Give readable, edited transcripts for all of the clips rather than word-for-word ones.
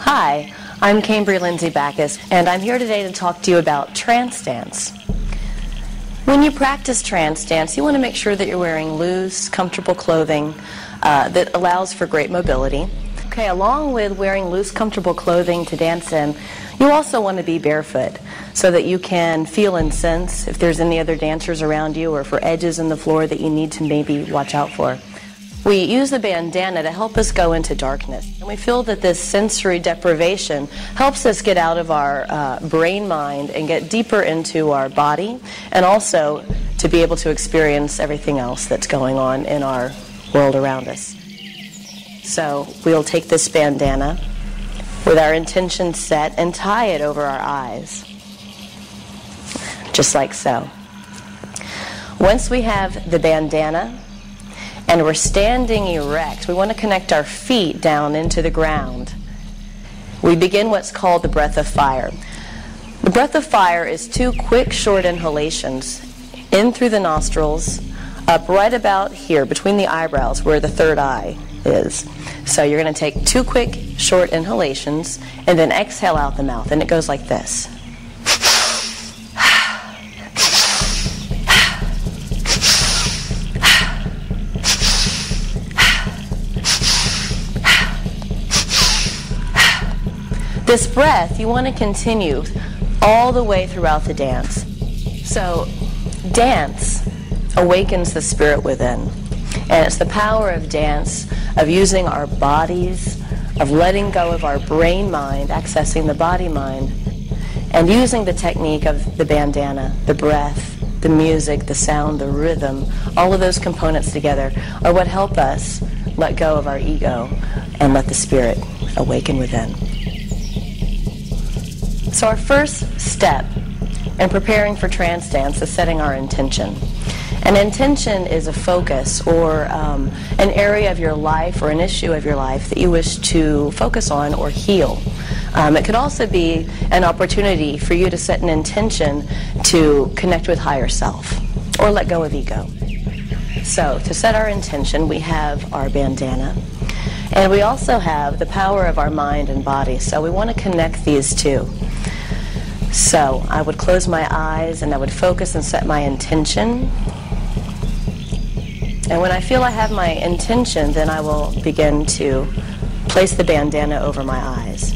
Hi, I'm Lindsey Bacchus, and I'm here today to talk to you about Trancedance. When you practice Trancedance, you want to make sure that you're wearing loose, comfortable clothing that allows for great mobility. Okay, along with wearing loose, comfortable clothing to dance in, you also want to be barefoot so that you can feel and sense if there's any other dancers around you or for edges in the floor that you need to maybe watch out for. We use the bandana to help us go into darkness. And we feel that this sensory deprivation helps us get out of our brain mind and get deeper into our body, and also to be able to experience everything else that's going on in our world around us. So we'll take this bandana with our intention set and tie it over our eyes, just like so. Once we have the bandana and we're standing erect, we want to connect our feet down into the ground. We begin what's called the breath of fire. The breath of fire is 2 quick, short inhalations in through the nostrils, up right about here between the eyebrows where the third eye is. So you're going to take 2 quick, short inhalations and then exhale out the mouth, and it goes like this. This breath you want to continue all the way throughout the dance. So dance awakens the spirit within. And it's the power of dance, of using our bodies, of letting go of our brain mind, accessing the body mind, and using the technique of the bandana, the breath, the music, the sound, the rhythm. All of those components together are what help us let go of our ego and let the spirit awaken within. So our first step in preparing for Trancedance is setting our intention. An intention is a focus or an area of your life or an issue of your life that you wish to focus on or heal. It could also be an opportunity for you to set an intention to connect with higher self or let go of ego. So to set our intention, we have our bandana, and we also have the power of our mind and body. So we want to connect these two. So I would close my eyes and I would focus and set my intention. And when I feel I have my intention, then I will begin to place the bandana over my eyes.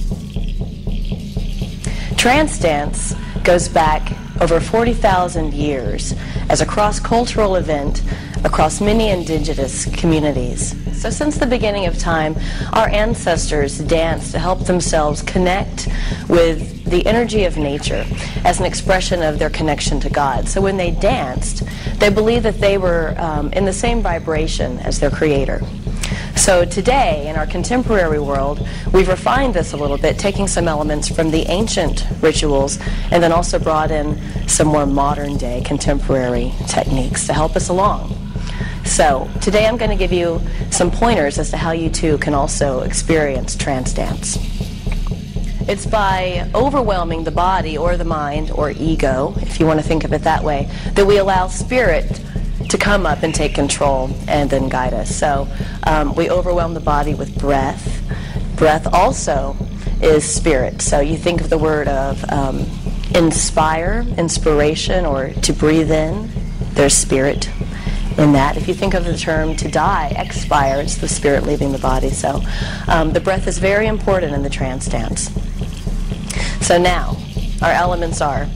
Trancedance goes back over 40,000 years as a cross-cultural event across many indigenous communities. So since the beginning of time, our ancestors danced to help themselves connect with the energy of nature as an expression of their connection to God. So when they danced, they believed that they were in the same vibration as their creator. So today, in our contemporary world, we've refined this a little bit, taking some elements from the ancient rituals and then also brought in some more modern-day contemporary techniques to help us along. So today I'm going to give you some pointers as to how you too can also experience Trancedance. It's by overwhelming the body or the mind or ego, if you want to think of it that way, that we allow spirit to come up and take control and then guide us. So we overwhelm the body with breath. Breath also is spirit. So you think of the word of inspire, inspiration, or to breathe in, there's spirit in that. If you think of the term to die, expire, it's the spirit leaving the body. So the breath is very important in the Trancedance. So now, our elements are,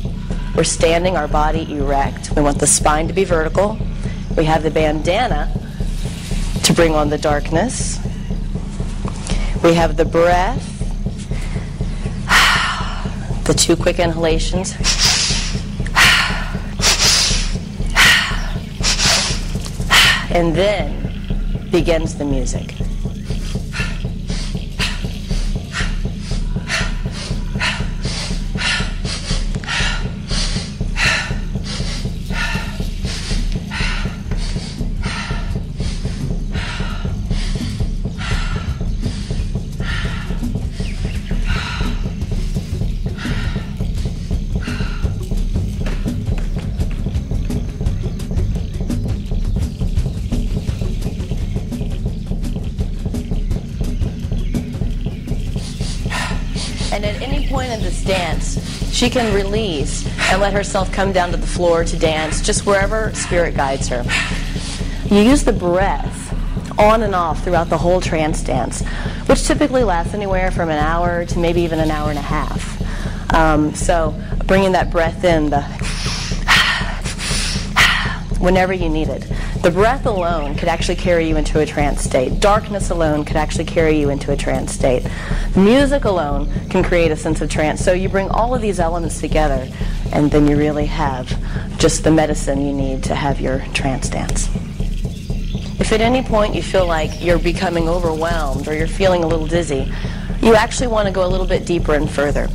we're standing, our body erect. We want the spine to be vertical. We have the bandana to bring on the darkness. We have the breath, the 2 quick inhalations. And then begins the music. And at any point in this dance, she can release and let herself come down to the floor to dance just wherever spirit guides her. You use the breath on and off throughout the whole trance dance, which typically lasts anywhere from an hour to maybe even an hour and a half. So bringing that breath in, whenever you need it. The breath alone could actually carry you into a trance state. Darkness alone could actually carry you into a trance state. Music alone can create a sense of trance. So you bring all of these elements together, and then you really have just the medicine you need to have your trance dance. If at any point you feel like you're becoming overwhelmed or you're feeling a little dizzy, you actually want to go a little bit deeper and further.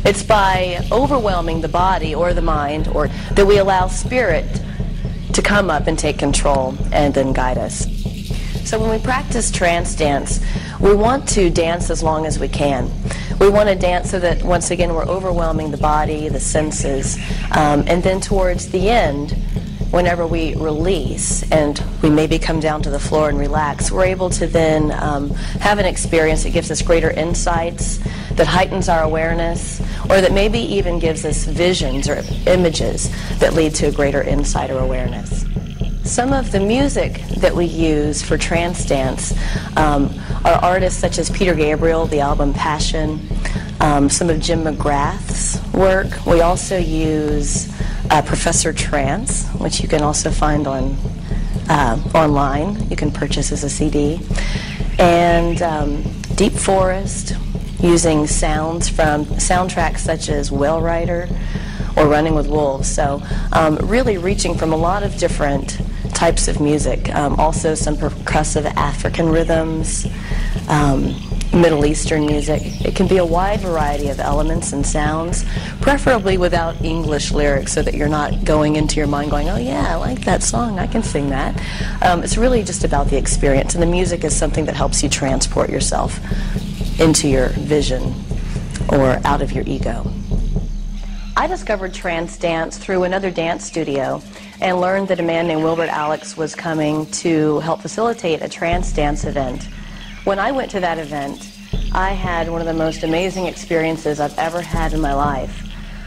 It's by overwhelming the body or the mind or that we allow spirit to come up and take control and then guide us. So when we practice trance dance, we want to dance as long as we can. We want to dance so that, once again, we're overwhelming the body, the senses, and then towards the end, whenever we release and we maybe come down to the floor and relax, we're able to then have an experience that gives us greater insights, that heightens our awareness, or that maybe even gives us visions or images that lead to a greater insight or awareness. Some of the music that we use for trance dance are artists such as Peter Gabriel, the album Passion, some of Jim McGrath's work. We also use Professor Trance, which you can also find on online. You can purchase as a CD. And Deep Forest, using sounds from soundtracks such as Whale Rider or Running with Wolves. So really reaching from a lot of different types of music. Also some percussive African rhythms, Middle Eastern music. It can be a wide variety of elements and sounds, preferably without English lyrics, so that you're not going into your mind going, oh yeah, I like that song, I can sing that. It's really just about the experience, and the music is something that helps you transport yourself into your vision or out of your ego. I discovered trance dance through another dance studio and learned that a man named Wilbert Alex was coming to help facilitate a trance dance event. When I went to that event, I had one of the most amazing experiences I've ever had in my life.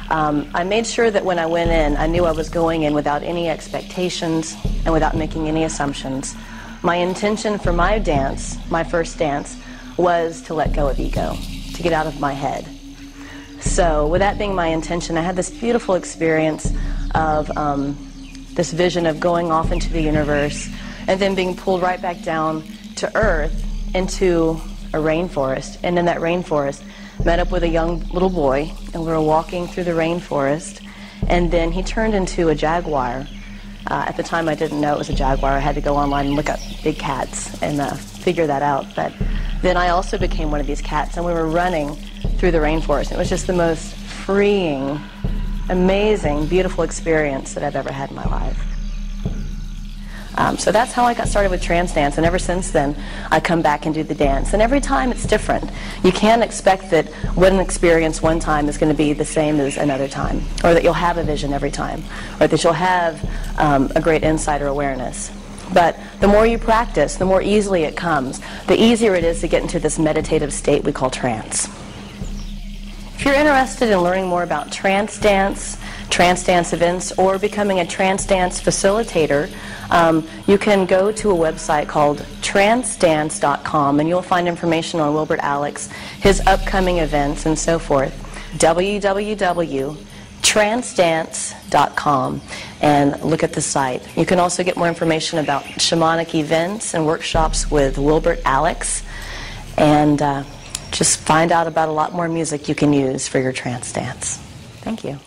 I made sure that when I went in, I knew I was going in without any expectations and without making any assumptions. My intention for my dance, my first dance, was to let go of ego, to get out of my head. So with that being my intention, I had this beautiful experience of this vision of going off into the universe and then being pulled right back down to earth into a rainforest. And in that rainforest, met up with a young little boy, and we were walking through the rainforest, and then he turned into a jaguar. At the time I didn't know it was a jaguar. I had to go online and look up big cats and figure that out. But then I also became one of these cats, and we were running through the rainforest. It was just the most freeing, amazing, beautiful experience that I've ever had in my life. So that's how I got started with trance dance, and ever since then I come back and do the dance. And every time it's different. You can't expect that one experience one time is going to be the same as another time, or that you'll have a vision every time, or that you'll have a great insight or awareness. But the more you practice, the more easily it comes. The easier it is to get into this meditative state we call trance. If you're interested in learning more about trance dance events, or becoming a trance dance facilitator, you can go to a website called Trancedance.com, and you'll find information on Wilbert Alex, his upcoming events, and so forth. www.trancedance.com, and look at the site. You can also get more information about shamanic events and workshops with Wilbert Alex, and just find out about a lot more music you can use for your trance dance. Thank you.